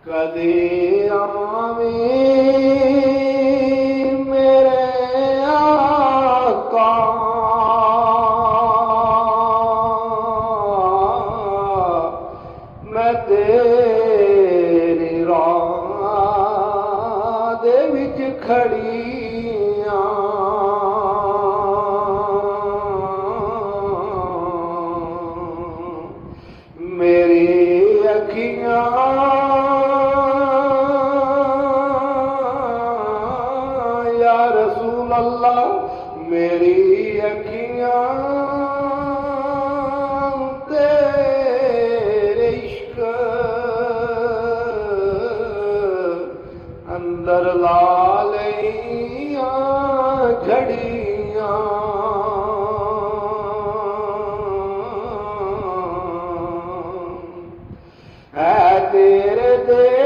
कदी आवी मेरे आका मैं तेरी राह दे विच खड़ी मेरी अखियां या रसूल अल्लाह मेरी अखियां तेरे इश्क अंदर ला लिया घड़ियां है तेरे दे